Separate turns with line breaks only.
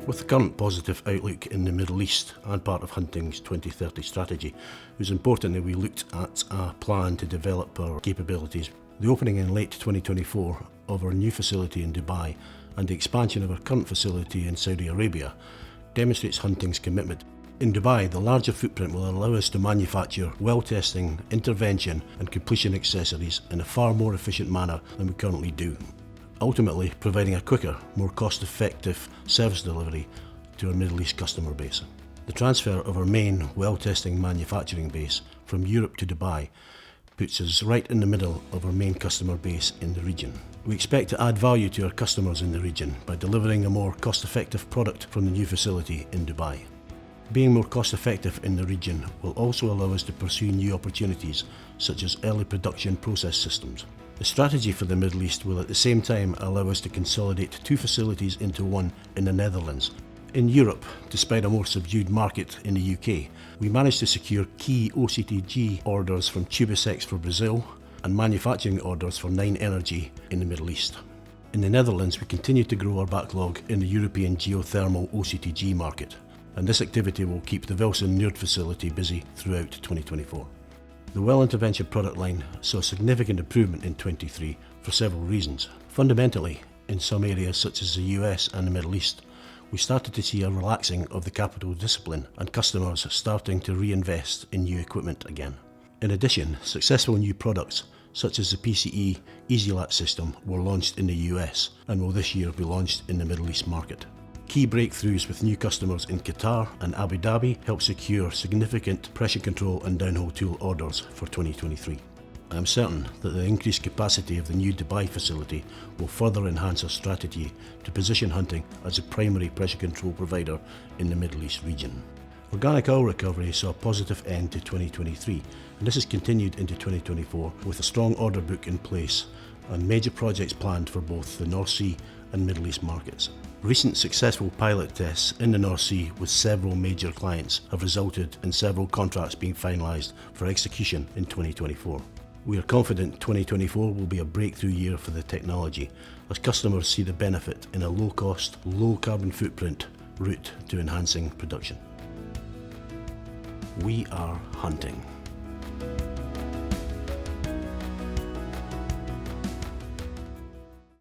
With the current positive outlook in the Middle East and part of Hunting's 2030 strategy, it was important that we looked at a plan to develop our capabilities. The opening in late 2024 of our new facility in Dubai and the expansion of our current facility in Saudi Arabia demonstrates Hunting's commitment. In Dubai, the larger footprint will allow us to manufacture well testing, intervention and completion accessories in a far more efficient manner than we currently do, ultimately providing a quicker, more cost-effective service delivery to our Middle East customer base. The transfer of our main well testing manufacturing base from Europe to Dubai puts us right in the middle of our main customer base in the region. We expect to add value to our customers in the region by delivering a more cost-effective product from the new facility in Dubai. Being more cost-effective in the region will also allow us to pursue new opportunities such as early production process systems. The strategy for the Middle East will at the same time allow us to consolidate two facilities into one in the Netherlands. In Europe, despite a more subdued market in the UK, we managed to secure key OCTG orders from Tubicex for Brazil and manufacturing orders for 9 Energy in the Middle East. In the Netherlands, we continue to grow our backlog in the European geothermal OCTG market, and this activity will keep the Velsen Noord facility busy throughout 2024. The well intervention product line saw significant improvement in 2023 for several reasons. Fundamentally, in some areas such as the US and the Middle East, we started to see a relaxing of the capital discipline and customers starting to reinvest in new equipment again. In addition, successful new products such as the PCE EasyLat system were launched in the US and will this year be launched in the Middle East market. Key breakthroughs with new customers in Qatar and Abu Dhabi helped secure significant pressure control and downhole tool orders for 2023. I am certain that the increased capacity of the new Dubai facility will further enhance our strategy to position Hunting as a primary pressure control provider in the Middle East region. Organic oil recovery saw a positive end to 2023, and this has continued into 2024 with a strong order book in place and major projects planned for both the North Sea and Middle East markets. Recent successful pilot tests in the North Sea with several major clients have resulted in several contracts being finalised for execution in 2024. We are confident 2024 will be a breakthrough year for the technology as customers see the benefit in a low-cost, low-carbon footprint route to enhancing production. We are Hunting.